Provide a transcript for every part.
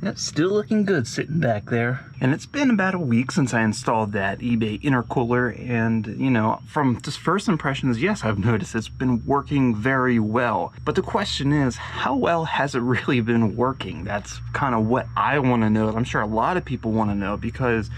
Yep, still looking good sitting back there. And it's been about a week since I installed that eBay intercooler, and you know, from just first impressions, yes, I've noticed it's been working very well. But the question is, how well has it really been working? That's kind of what I want to know. I'm sure a lot of people want to know, because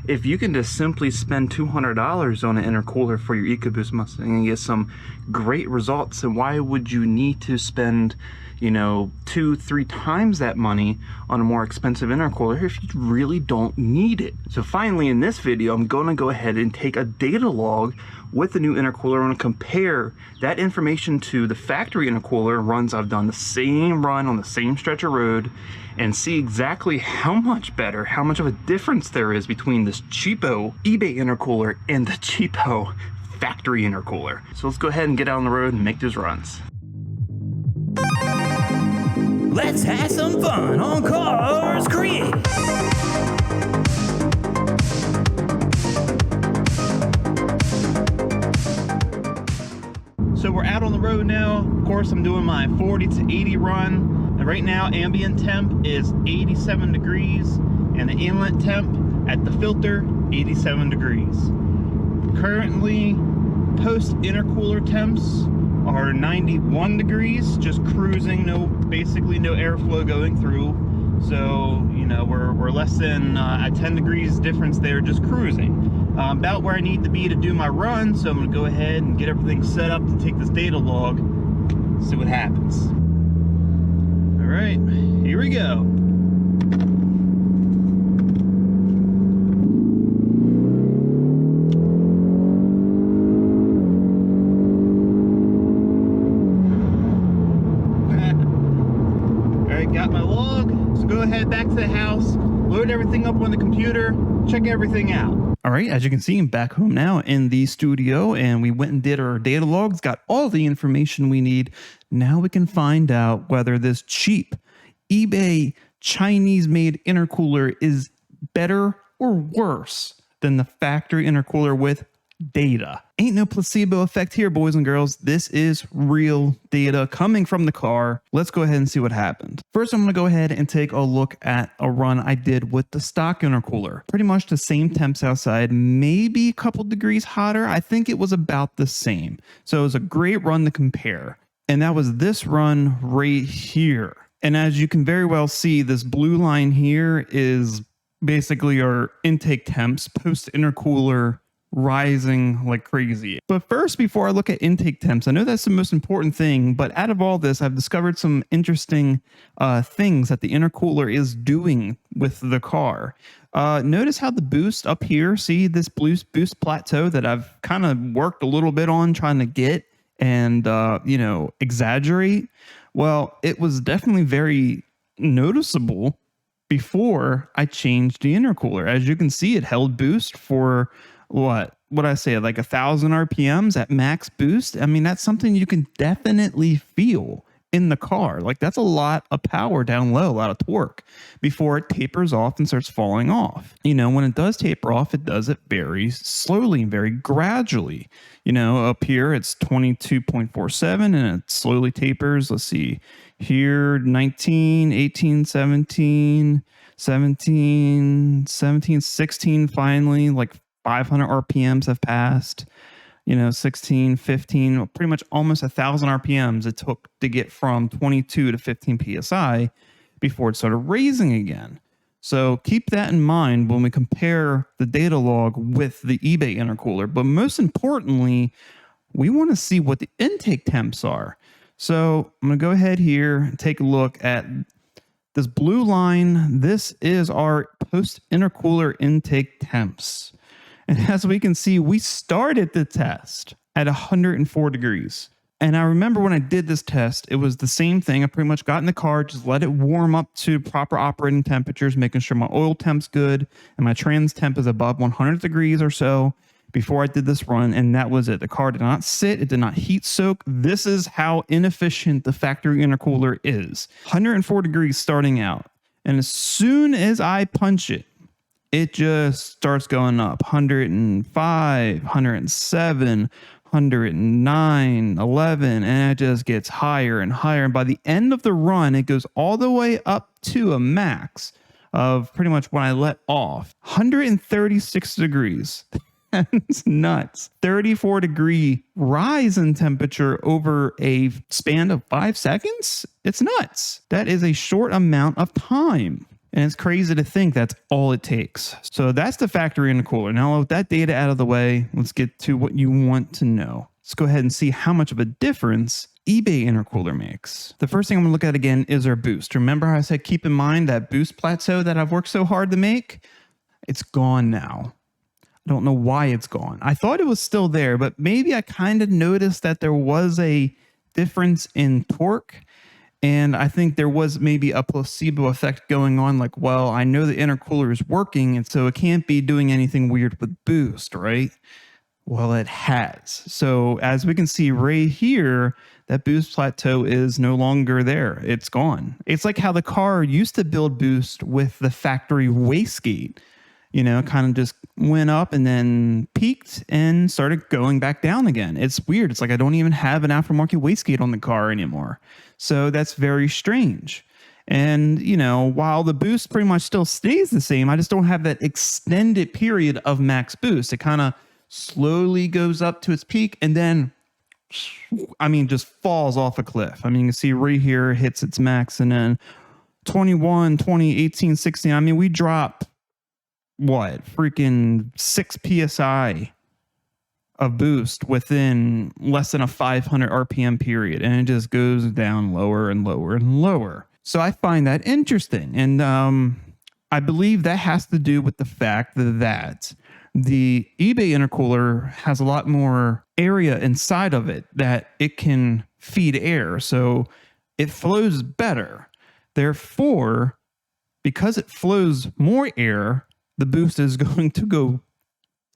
if you can just simply spend $200 on an intercooler for your EcoBoost Mustang and get some great results, then why would you need to spend, you know, 2-3 times that money on a more expensive intercooler if you really don't need it? So finally, in this video, I'm going to go ahead and take a data log with the new intercooler. I'm going to compare that information to the factory intercooler runs I've done, the same run on the same stretch of road, and see exactly how much better, how much of a difference there is between this cheapo eBay intercooler and the cheapo factory intercooler. So let's go ahead and get out on the road and make those runs. Let's have some fun on Karz Kreated. So we're out on the road now. Of course, I'm doing my 40 to 80 run. And right now, ambient temp is 87 degrees, and the inlet temp at the filter, 87 degrees. Currently, post intercooler temps are 91 degrees, just cruising, basically no airflow going through. So, you know, we're less than a 10 degrees difference there, just cruising. About where I need to be to do my run, so I'm gonna go ahead and get everything set up to take this data log, see what happens. All right, here we go. Got my log, so go ahead back to the house, load everything up on the computer, check everything out. All right, as you can see, I'm back home now in the studio, and we went and did our data logs, got all the information we need. Now we can find out whether this cheap eBay Chinese-made intercooler is better or worse than the factory intercooler with data. Ain't no placebo effect here, boys and girls. This is real data coming from the car. Let's go ahead and see what happened. First, I'm going to go ahead and take a look at a run I did with the stock intercooler. Pretty much the same temps outside, maybe a couple degrees hotter. I think it was about the same. So it was a great run to compare. And that was this run right here. And as you can very well see, this blue line here is basically our intake temps post intercooler rising like crazy. But first, before I look at intake temps, I know that's the most important thing, but out of all this, I've discovered some interesting things that the intercooler is doing with the car. Notice how the boost up here, see this boost plateau that I've kind of worked a little bit on trying to get and, you know, exaggerate. Well, it was definitely very noticeable before I changed the intercooler. As you can see, it held boost for what I say, like 1,000 RPMs at max boost. I mean, that's something you can definitely feel in the car. Like, that's a lot of power down low, a lot of torque before it tapers off and starts falling off. You know, when it does taper off, it does it very slowly and very gradually. You know, up here it's 22.47 and it slowly tapers. Let's see here, 19, 18, 17, 17, 17, 16, finally, like 500 RPMs have passed, you know, 16, 15, pretty much almost 1,000 RPMs it took to get from 22 to 15 PSI before it started raising again. So keep that in mind when we compare the data log with the eBay intercooler. But most importantly, we want to see what the intake temps are. So I'm going to go ahead here and take a look at this blue line. This is our post intercooler intake temps. And as we can see, we started the test at 104 degrees. And I remember when I did this test, it was the same thing. I pretty much got in the car, just let it warm up to proper operating temperatures, making sure my oil temp's good and my trans temp is above 100 degrees or so before I did this run. And that was it. The car did not sit. It did not heat soak. This is how inefficient the factory intercooler is. 104 degrees starting out. And as soon as I punch it, it just starts going up. 105, 107, 109, 11, and it just gets higher and higher. And by the end of the run, it goes all the way up to a max of pretty much when I let off, 136 degrees. That's nuts. 34-degree rise in temperature over a span of 5 seconds? It's nuts. That is a short amount of time. And it's crazy to think that's all it takes. So that's the factory intercooler. Now, with that data out of the way, let's get to what you want to know. Let's go ahead and see how much of a difference eBay intercooler makes. The first thing I'm going to look at again is our boost. Remember how I said keep in mind that boost plateau that I've worked so hard to make? It's gone now. I don't know why it's gone. I thought it was still there, but maybe I kind of noticed that there was a difference in torque. And I think there was maybe a placebo effect going on. Like, well, I know the intercooler is working, and so it can't be doing anything weird with boost, right? Well, it has. So as we can see right here, that boost plateau is no longer there. It's gone. It's like how the car used to build boost with the factory wastegate. You know, kind of just went up and then peaked and started going back down again. It's weird. It's like I don't even have an aftermarket wastegate on the car anymore. So that's very strange. And, you know, while the boost pretty much still stays the same, I just don't have that extended period of max boost. It kind of slowly goes up to its peak and then, I mean, just falls off a cliff. I mean, you can see right here, it hits its max, and then 21, 20, 18, 16. I mean, we drop what, freaking 6 psi of boost within less than a 500 RPM period, and it just goes down lower and lower and lower. So I find that interesting, and I believe that has to do with the fact that the eBay intercooler has a lot more area inside of it that it can feed air, so it flows better. Therefore, because it flows more air, the boost is going to go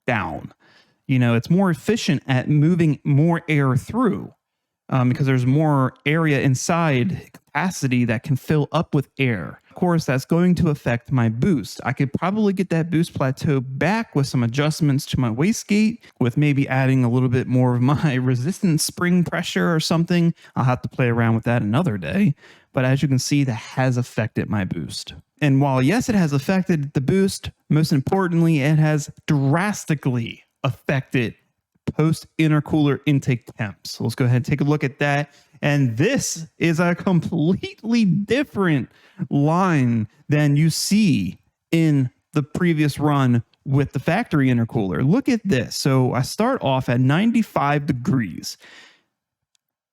down. You know, it's more efficient at moving more air through because there's more area inside capacity that can fill up with air. Of course, that's going to affect my boost. I could probably get that boost plateau back with some adjustments to my wastegate, with maybe adding a little bit more of my resistance spring pressure or something. I'll have to play around with that another day. But as you can see, that has affected my boost. And while, yes, it has affected the boost, most importantly, it has drastically affected post-intercooler intake temps. So let's go ahead and take a look at that. And this is a completely different line than you see in the previous run with the factory intercooler. Look at this. So I start off at 95 degrees.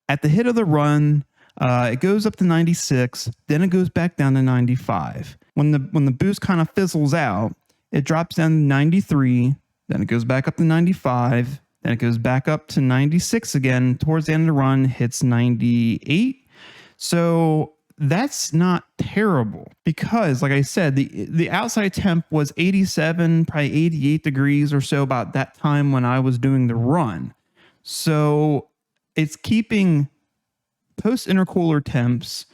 At the hit of the run, it goes up to 96, then it goes back down to 95. When the boost kind of fizzles out, it drops down to 93, then it goes back up to 95, then it goes back up to 96 again. Towards the end of the run, hits 98. So that's not terrible because, like I said, the outside temp was 87, probably 88 degrees or so about that time when I was doing the run. So it's keeping post-intercooler temps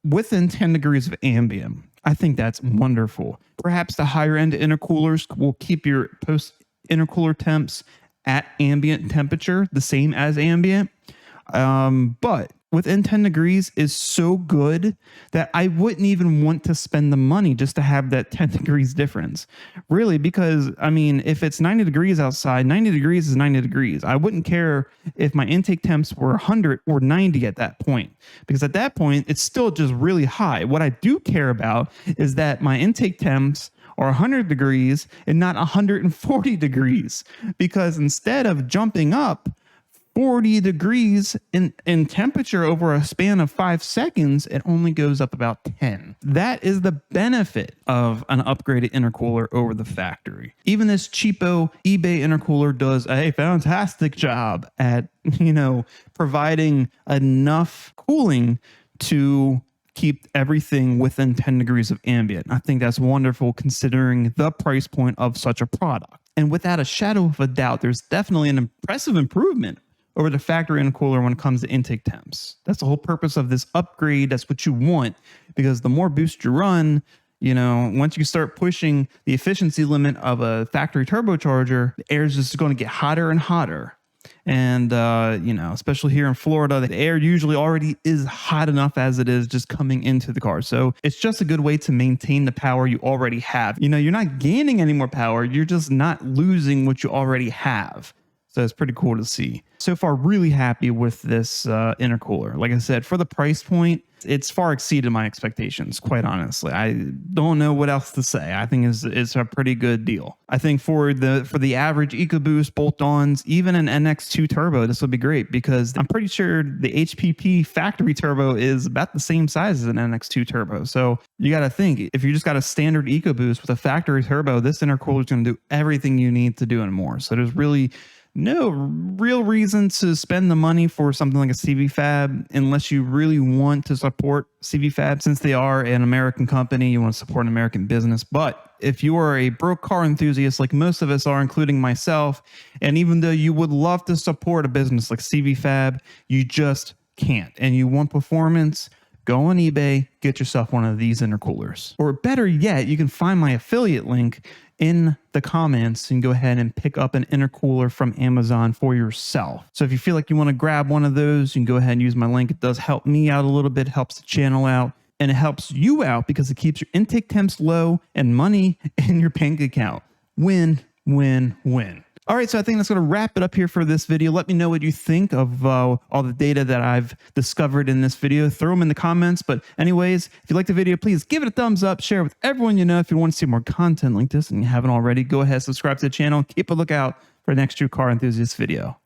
within 10 degrees of ambient. I think that's wonderful. Perhaps the higher end intercoolers will keep your post-intercooler temps at ambient temperature, the same as ambient. But within 10 degrees is so good that I wouldn't even want to spend the money just to have that 10 degrees difference. Really, because, I mean, if it's 90 degrees outside, 90 degrees is 90 degrees. I wouldn't care if my intake temps were 100 or 90 at that point, because at that point, it's still just really high. What I do care about is that my intake temps are 100 degrees and not 140 degrees, because instead of jumping up 40 degrees in temperature over a span of 5 seconds, it only goes up about 10. That is the benefit of an upgraded intercooler over the factory. Even this cheapo eBay intercooler does a fantastic job at, you know, providing enough cooling to keep everything within 10 degrees of ambient. I think that's wonderful considering the price point of such a product. And without a shadow of a doubt, there's definitely an impressive improvement over the factory intercooler when it comes to intake temps. That's the whole purpose of this upgrade. That's what you want, because the more boost you run, you know, once you start pushing the efficiency limit of a factory turbocharger, the air is just going to get hotter and hotter. And, you know, especially here in Florida, the air usually already is hot enough as it is just coming into the car. So it's just a good way to maintain the power you already have. You know, you're not gaining any more power. You're just not losing what you already have. So it's pretty cool to see. So far, really happy with this intercooler. Like I said, for the price point, it's far exceeded my expectations, quite honestly. I don't know what else to say. I think it's a pretty good deal. I think for the average EcoBoost bolt-ons, even an NX2 turbo, this would be great because I'm pretty sure the HPP factory turbo is about the same size as an NX2 turbo. So you got to think, if you just got a standard EcoBoost with a factory turbo, this intercooler is going to do everything you need to do and more. So there's really no real reason to spend the money for something like a CV Fab unless you really want to support CV Fab. Since they are an American company, you want to support an American business. But if you are a broke car enthusiast like most of us are, including myself, and even though you would love to support a business like CV Fab, you just can't. And you want performance, go on eBay, get yourself one of these intercoolers. Or better yet, you can find my affiliate link in the comments and go ahead and pick up an intercooler from Amazon for yourself. So if you feel like you want to grab one of those, you can go ahead and use my link. It does help me out a little bit, helps the channel out, and it helps you out because it keeps your intake temps low and money in your bank account. Win, win, win. All right, so I think that's going to wrap it up here for this video. Let me know what you think of all the data that I've discovered in this video. Throw them in the comments. But anyways, if you like the video, please give it a thumbs up. Share it with everyone you know. If you want to see more content like this and you haven't already, go ahead, subscribe to the channel. Keep a lookout for the next True Car Enthusiast video.